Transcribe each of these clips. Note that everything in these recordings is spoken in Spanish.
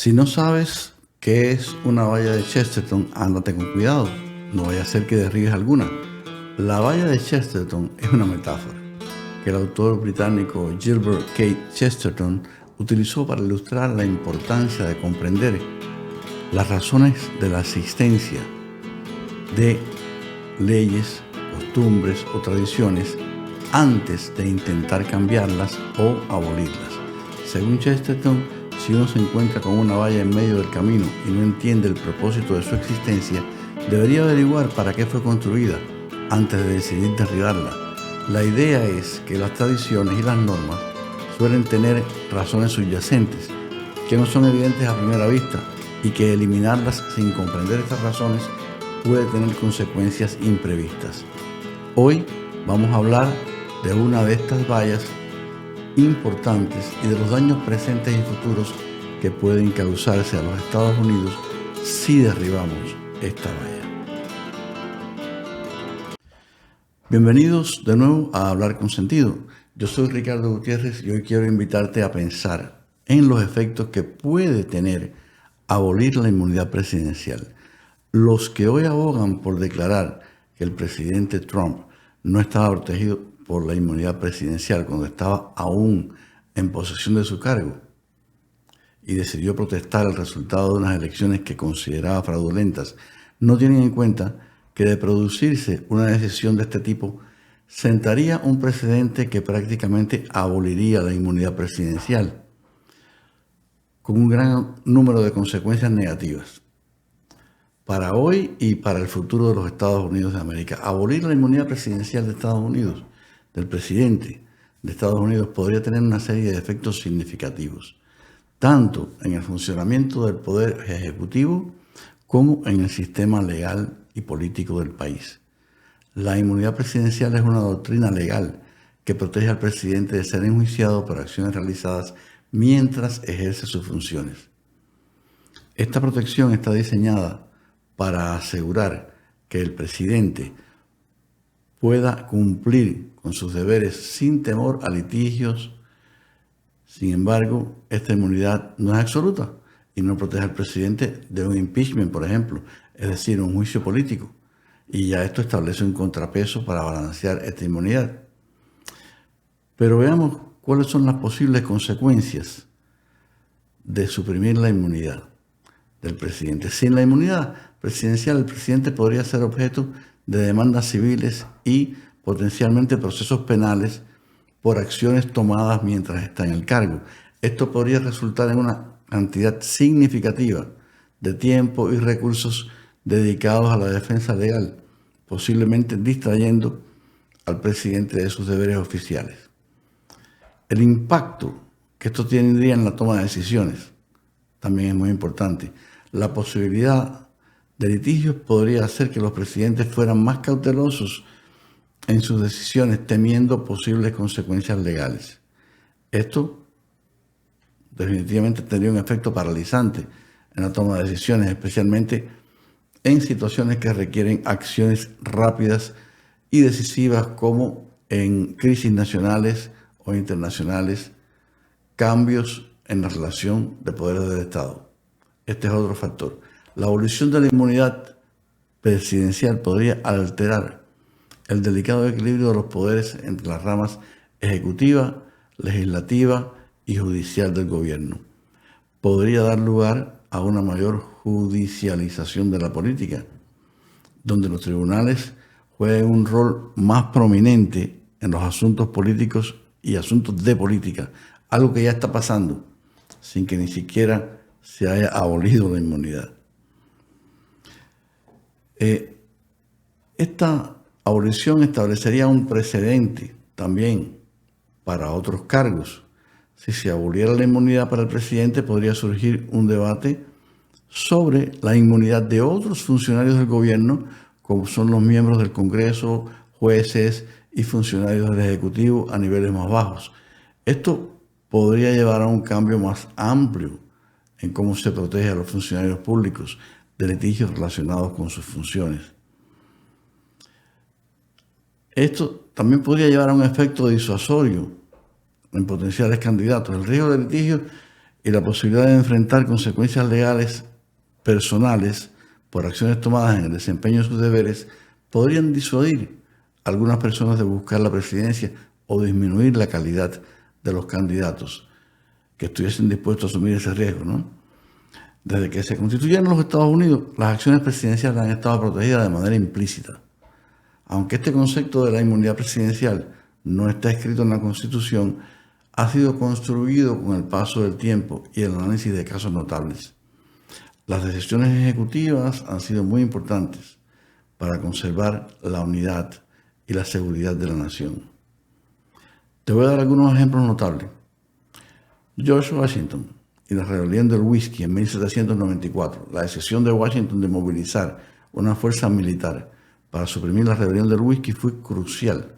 Si no sabes qué es una valla de Chesterton, ándate con cuidado, no vaya a ser que derribes alguna. La valla de Chesterton es una metáfora que el autor británico Gilbert K. Chesterton utilizó para ilustrar la importancia de comprender las razones de la existencia de leyes, costumbres o tradiciones antes de intentar cambiarlas o abolirlas. Según Chesterton, si uno se encuentra con una valla en medio del camino y no entiende el propósito de su existencia, debería averiguar para qué fue construida antes de decidir derribarla. La idea es que las tradiciones y las normas suelen tener razones subyacentes que no son evidentes a primera vista y que eliminarlas sin comprender estas razones puede tener consecuencias imprevistas. Hoy vamos a hablar de una de estas vallas importantes y de los daños presentes y futuros que pueden causarse a los Estados Unidos si derribamos esta valla. Bienvenidos de nuevo a Hablar con Sentido. Yo soy Ricardo Gutiérrez y hoy quiero invitarte a pensar en los efectos que puede tener abolir la inmunidad presidencial. Los que hoy abogan por declarar que el presidente Trump no estaba protegido por la inmunidad presidencial cuando estaba aún en posesión de su cargo y decidió protestar el resultado de unas elecciones que consideraba fraudulentas, no tienen en cuenta que de producirse una decisión de este tipo, sentaría un precedente que prácticamente aboliría la inmunidad presidencial, con un gran número de consecuencias negativas para hoy y para el futuro de los Estados Unidos de América. Abolir la inmunidad presidencial de Estados Unidos, del presidente de Estados Unidos, podría tener una serie de efectos significativos, tanto en el funcionamiento del poder ejecutivo como en el sistema legal y político del país. La inmunidad presidencial es una doctrina legal que protege al presidente de ser enjuiciado por acciones realizadas mientras ejerce sus funciones. Esta protección está diseñada para asegurar que el presidente pueda cumplir con sus deberes sin temor a litigios. Sin embargo, esta inmunidad no es absoluta y no protege al presidente de un impeachment, por ejemplo, es decir, un juicio político. Y ya esto establece un contrapeso para balancear esta inmunidad. Pero veamos cuáles son las posibles consecuencias de suprimir la inmunidad del presidente. Sin la inmunidad presidencial, el presidente podría ser objeto de demandas civiles y potencialmente procesos penales por acciones tomadas mientras está en el cargo. Esto podría resultar en una cantidad significativa de tiempo y recursos dedicados a la defensa legal, posiblemente distrayendo al presidente de sus deberes oficiales. El impacto que esto tendría en la toma de decisiones también es muy importante. La posibilidad de litigios podría hacer que los presidentes fueran más cautelosos en sus decisiones, temiendo posibles consecuencias legales. Esto definitivamente tendría un efecto paralizante en la toma de decisiones, especialmente en situaciones que requieren acciones rápidas y decisivas como en crisis nacionales o internacionales, cambios en la relación de poderes del Estado. Este es otro factor. La abolición de la inmunidad presidencial podría alterar el delicado equilibrio de los poderes entre las ramas ejecutiva, legislativa y judicial del gobierno. Podría dar lugar a una mayor judicialización de la política, donde los tribunales jueguen un rol más prominente en los asuntos políticos y asuntos de política, algo que ya está pasando sin que ni siquiera se haya abolido la inmunidad. Esta abolición establecería un precedente también para otros cargos. Si se aboliera la inmunidad para el presidente, podría surgir un debate sobre la inmunidad de otros funcionarios del gobierno, como son los miembros del Congreso, jueces y funcionarios del Ejecutivo a niveles más bajos. Esto podría llevar a un cambio más amplio en cómo se protege a los funcionarios públicos de litigios relacionados con sus funciones. Esto también podría llevar a un efecto disuasorio en potenciales candidatos. El riesgo de litigio y la posibilidad de enfrentar consecuencias legales personales por acciones tomadas en el desempeño de sus deberes podrían disuadir a algunas personas de buscar la presidencia o disminuir la calidad de los candidatos que estuviesen dispuestos a asumir ese riesgo, ¿no? Desde que se constituyeron los Estados Unidos, las acciones presidenciales han estado protegidas de manera implícita. Aunque este concepto de la inmunidad presidencial no está escrito en la Constitución, ha sido construido con el paso del tiempo y el análisis de casos notables. Las decisiones ejecutivas han sido muy importantes para conservar la unidad y la seguridad de la nación. Te voy a dar algunos ejemplos notables. George Washington y la rebelión del whisky en 1794, la decisión de Washington de movilizar una fuerza militar para suprimir la rebelión del whisky fue crucial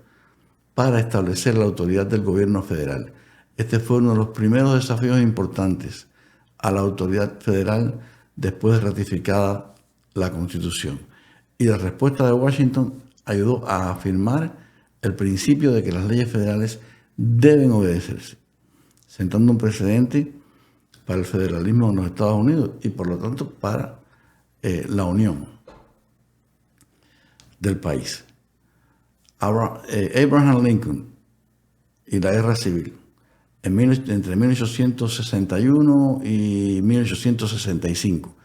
para establecer la autoridad del gobierno federal. Este fue uno de los primeros desafíos importantes a la autoridad federal después de ratificada la Constitución. Y la respuesta de Washington ayudó a afirmar el principio de que las leyes federales deben obedecerse, sentando un precedente para el federalismo en los Estados Unidos y por lo tanto para la unión del país. Abraham Lincoln y la guerra civil entre 1861 y 1865.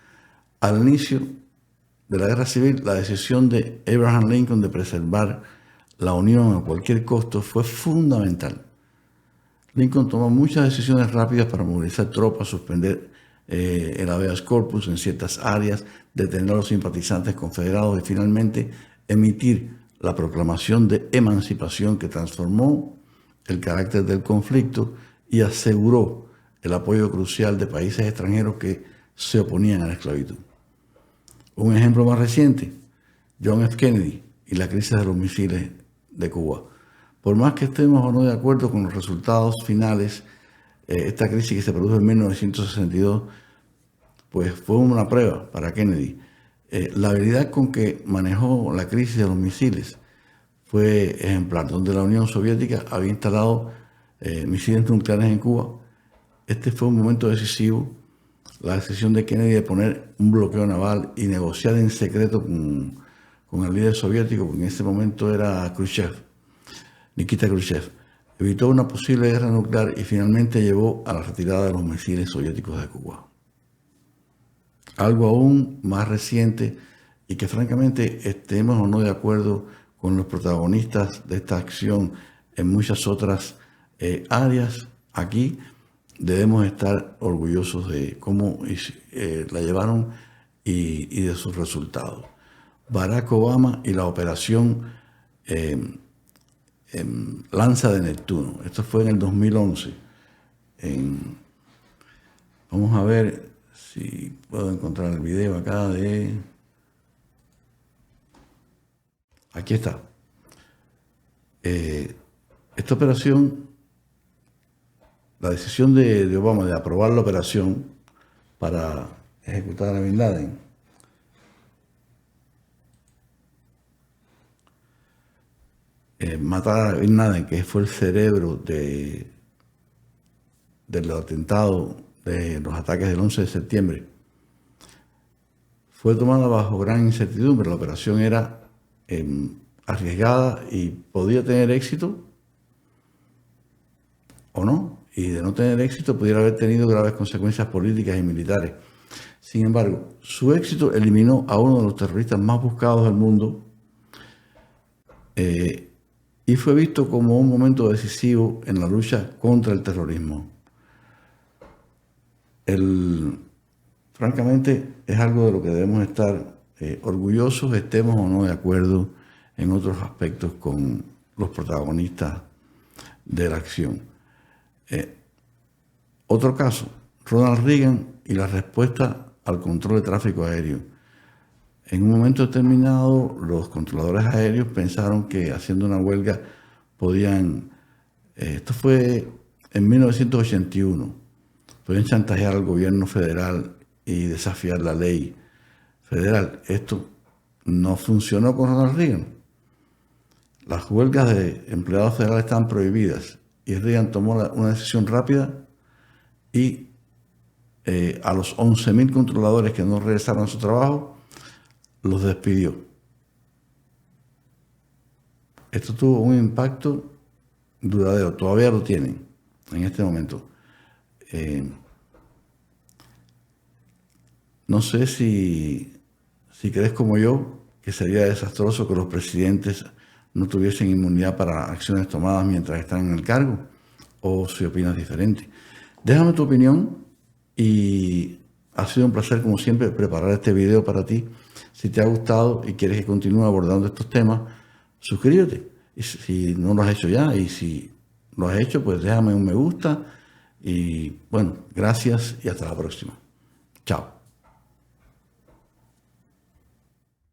Al inicio de la guerra civil, la decisión de Abraham Lincoln de preservar la unión a cualquier costo fue fundamental. Lincoln tomó muchas decisiones rápidas para movilizar tropas, suspender el habeas corpus en ciertas áreas, detener a los simpatizantes confederados y finalmente emitir la proclamación de emancipación que transformó el carácter del conflicto y aseguró el apoyo crucial de países extranjeros que se oponían a la esclavitud. Un ejemplo más reciente, John F. Kennedy y la crisis de los misiles de Cuba. Por más que estemos o no de acuerdo con los resultados finales, esta crisis que se produjo en 1962, pues fue una prueba para Kennedy. La habilidad con que manejó la crisis de los misiles fue ejemplar, donde la Unión Soviética había instalado misiles nucleares en Cuba. Este fue un momento decisivo. La decisión de Kennedy de poner un bloqueo naval y negociar en secreto con el líder soviético, que en ese momento era Nikita Khrushchev, evitó una posible guerra nuclear y finalmente llevó a la retirada de los misiles soviéticos de Cuba. Algo aún más reciente y que francamente estemos o no de acuerdo con los protagonistas de esta acción en muchas otras áreas, aquí debemos estar orgullosos de cómo la llevaron y de sus resultados. Barack Obama y la operación Lanza de Neptuno. Esto fue en el 2011. Vamos a ver si puedo encontrar el video acá de... Aquí está. Esta operación, la decisión de Obama de aprobar la operación para ejecutar a Bin Laden, matar a Bin Laden, que fue el cerebro del atentado, de los ataques del 11 de septiembre, fue tomada bajo gran incertidumbre. La operación era arriesgada y podía tener éxito o no, y de no tener éxito pudiera haber tenido graves consecuencias políticas y militares. Sin embargo, su éxito eliminó a uno de los terroristas más buscados del mundo y fue visto como un momento decisivo en la lucha contra el terrorismo. Francamente, es algo de lo que debemos estar orgullosos, estemos o no de acuerdo en otros aspectos con los protagonistas de la acción. Otro caso, Ronald Reagan y la respuesta al control de tráfico aéreo. En un momento determinado, los controladores aéreos pensaron que haciendo una huelga podían, esto fue en 1981, podían chantajear al gobierno federal y desafiar la ley federal. Esto no funcionó con Ronald Reagan. Las huelgas de empleados federales estaban prohibidas y Reagan tomó una decisión rápida y a los 11.000 controladores que no regresaron a su trabajo, los despidió. Esto tuvo un impacto duradero, todavía lo tienen en este momento. No sé si crees como yo que sería desastroso que los presidentes no tuviesen inmunidad para acciones tomadas mientras están en el cargo, o si opinas diferente. Déjame tu opinión y ha sido un placer como siempre preparar este video para ti. Si te ha gustado y quieres que continúe abordando estos temas, suscríbete. Y si no lo has hecho ya, y si lo has hecho, pues déjame un me gusta. Y bueno, gracias y hasta la próxima. Chao.